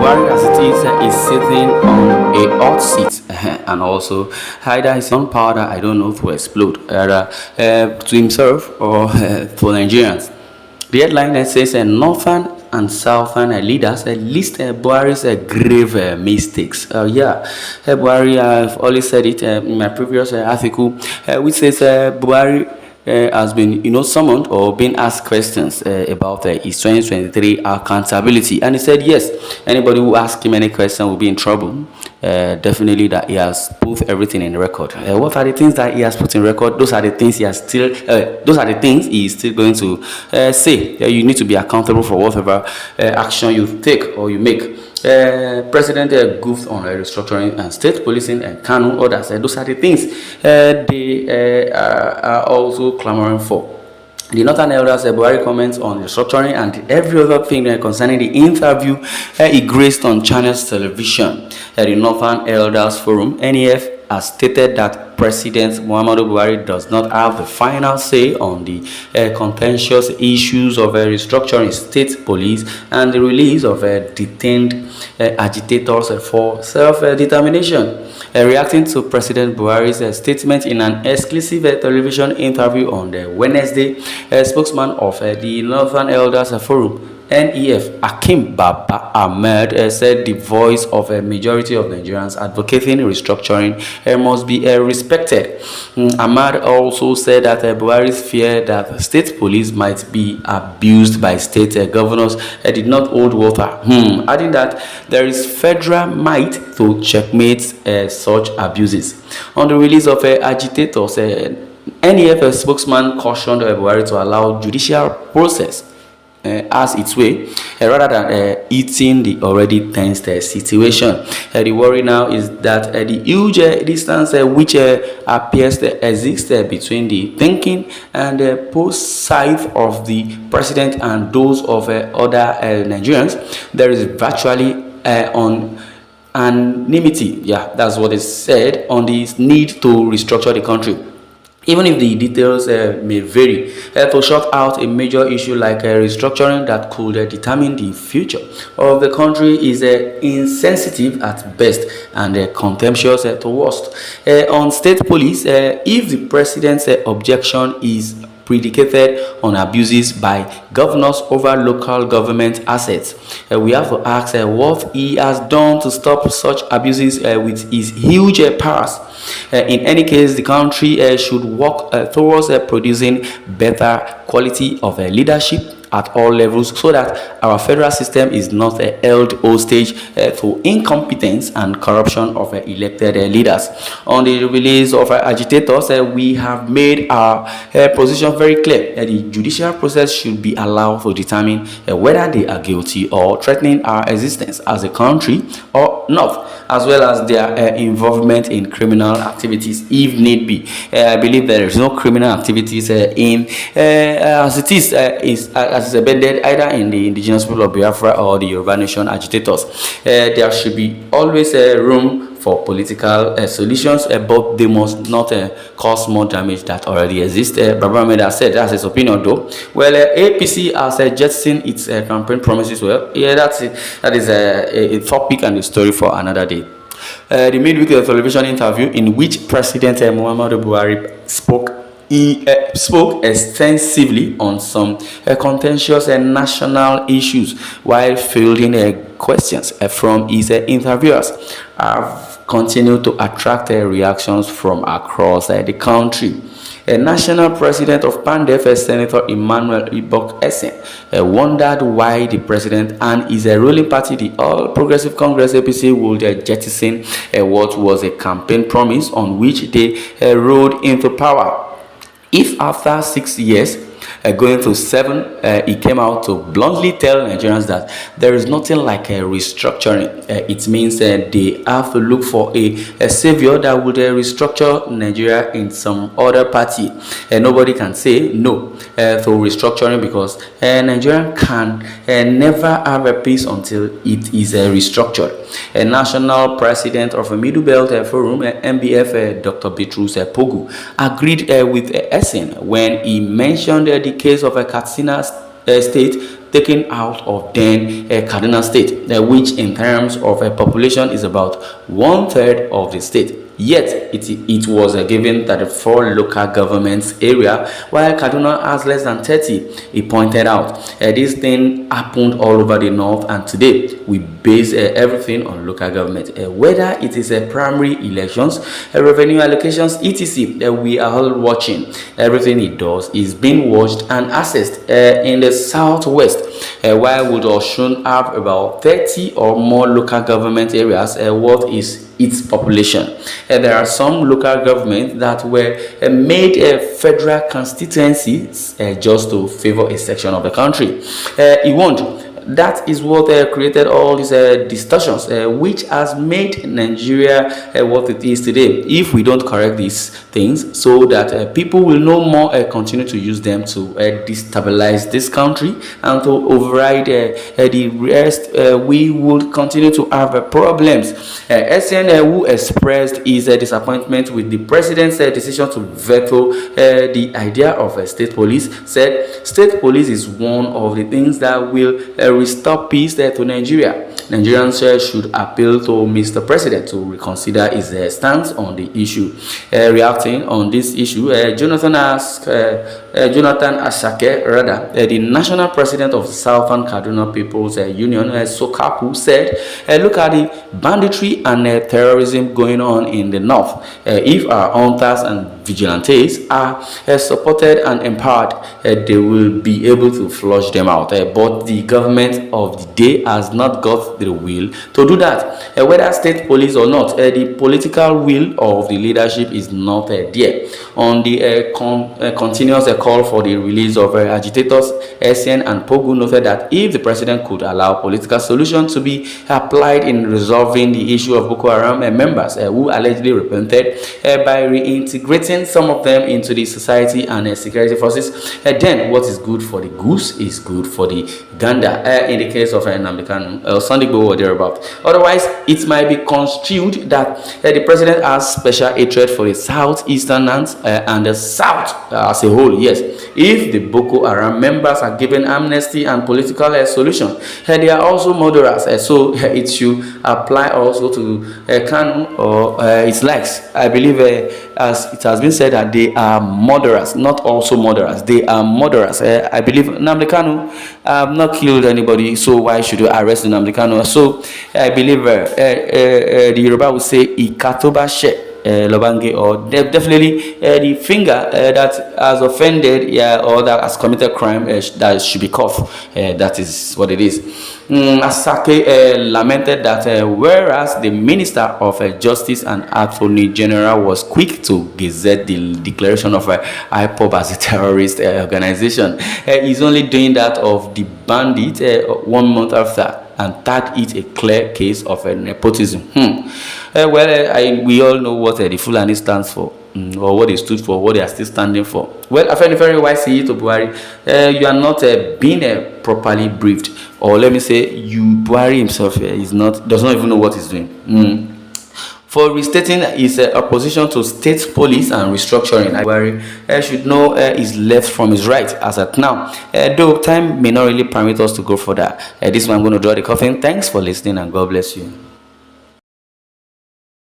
Buhari, as it is sitting on a hot seat, and also either his own powder, I don't know, to explode, either to himself or for Nigerians. The headline says Northern and Southern leaders list Buhari's grave mistakes. Buhari, I've always said it in my previous article, which says Buhari has been, summoned or been asked questions about his 2023 accountability, and he said yes. Anybody who asks him any question will be in trouble. Definitely that he has put everything in record. What are the things that he has put in record? Those are the things he has still. Those are the things he is still going to say. You need to be accountable for whatever action you take or you make. President goofed on restructuring and state policing and Kanu others. Those are the things they are also clamoring for. The Northern Elders Buhari comments on restructuring and every other thing concerning the interview he graced on Channels Television. The Northern Elders Forum (NEF) has stated that President Muhammadu Buhari does not have the final say on the contentious issues of restructuring state police and the release of detained agitators for self-determination. Reacting to President Buhari's statement in an exclusive television interview on Wednesday, a spokesman of the Northern Elders Forum (NEF), Akim Baba Ahmed, said the voice of a majority of Nigerians advocating restructuring must be respected. Ahmad also said that Buhari's fear that state police might be abused by state governors did not hold water, adding that there is federal might to checkmate such abuses. On the release of agitators, NEF spokesman cautioned Buhari to allow judicial process as its way rather than eating the already tense situation. The worry now is that the huge distance which appears to exist between the thinking and the post side of the president and those of other Nigerians, there is virtually on anonymity. Yeah, that's what is said on the need to restructure the country. Even if the details may vary, to shut out a major issue like restructuring that could determine the future of the country is insensitive at best and contemptuous at worst. On state police, if the president's objection is predicated on abuses by governors over local government assets, we have to ask what he has done to stop such abuses with his huge powers. In any case, the country should work towards producing better quality of leadership at all levels so that our federal system is not held hostage to incompetence and corruption of elected leaders. On the release of agitators, we have made our position very clear. The judicial process should be allowed to determine whether they are guilty or threatening our existence as a country or not, as well as their involvement in criminal activities if need be. I believe there is no criminal activities as it is embedded either in the indigenous people of Biafra or the Yoruba Nation agitators. There should be always room for political solutions, but they must not cause more damage that already exists. Baba Ahmed has said that's his opinion though. Well, APC has jettisoned its campaign promises. Well, yeah, that is a topic and a story for another day. The midweek television interview in which President Muhammadu Buhari he spoke extensively on some contentious national issues while fielding questions from his interviewers have continued to attract reactions from across the country. National President of PANDEF, Senator Emmanuel Ibok Essen, wondered why the president and his ruling party, the All Progressive Congress APC, would jettison what was a campaign promise on which they rode into power. If after 6 years, going to 7, he came out to bluntly tell Nigerians that there is nothing like a restructuring. It means they have to look for a savior that would restructure Nigeria in some other party. Nobody can say no to restructuring because Nigeria can never have a peace until it is restructured. A national president of a Middle Belt Forum, MBF, Dr. Bitrus Pogu, agreed with Essen when he mentioned the case of Katsina State taken out of then Kaduna State, which in terms of population is about one third of the state. Yet it was given 34 local governments area, while Kaduna has less than 30. He pointed out this thing happened all over the north, and today we base everything on local government. Whether it is primary elections, revenue allocations, etc. We are all watching. Everything it does is being watched and assessed. In the southwest, while would Osun have about 30 or more local government areas, what is its population? There are some local governments that were made federal constituencies just to favor a section of the country. It won't. That is what created all these distortions, which has made Nigeria what it is today. If we don't correct these things, so that people will no more continue to use them to destabilize this country and to override the rest, we would continue to have problems. SN, who expressed his disappointment with the president's decision to veto the idea of state police, said state police is one of the things that will restore peace to Nigeria. Nigerians should appeal to Mr. President to reconsider his stance on the issue. Reacting on this issue, Jonathan Asake, the national president of the Southern Kaduna People's Union, Sokapu, said, look at the banditry and terrorism going on in the north. If our hunters and vigilantes are supported and empowered, they will be able to flush them out. But the government of the day has not got the will to do that. Whether state police or not, the political will of the leadership is not there. On the continuous call for the release of agitators, SN and Pogu noted that if the president could allow political solution to be applied in resolving the issue of Boko Haram members who allegedly repented by reintegrating some of them into the society and security forces, then what is good for the goose is good for the gander, in the case of Nnamdi Kanu, Sunday or thereabout. Otherwise, it might be construed that the president has special hatred for the southeasterners and the south as a whole. Yes, if the Boko Haram members are given amnesty and political solution, they are also murderers, so it should apply also to Kanu or its likes. I believe, as it has been said, that they are murderers, not also murderers. They are murderers. I believe Nnamdi Kanu not killed anybody, so why should you arrest Nnamdi Kanu? So I believe the Yoruba would say Ikatoba she Lobange, or definitely the finger that has offended, or that has committed crime, that should be cuffed. That is what it is. Asake lamented that whereas the Minister of Justice and Attorney General was quick to gazette the declaration of IPOB as a terrorist organization, he's only doing that of the bandit 1 month after, and tagged it a clear case of nepotism. We all know what the Fulani stands for, or what they stood for, what they are still standing for. Well, I find it very wise to Buhari. You are not being properly briefed, or let me say, Buhari himself does not even know what he's doing. For restating his opposition to state police and restructuring, Buhari should know his left from his right as at now. Though time may not really permit us to go further, this one I'm going to draw the coffin. Thanks for listening, and God bless you.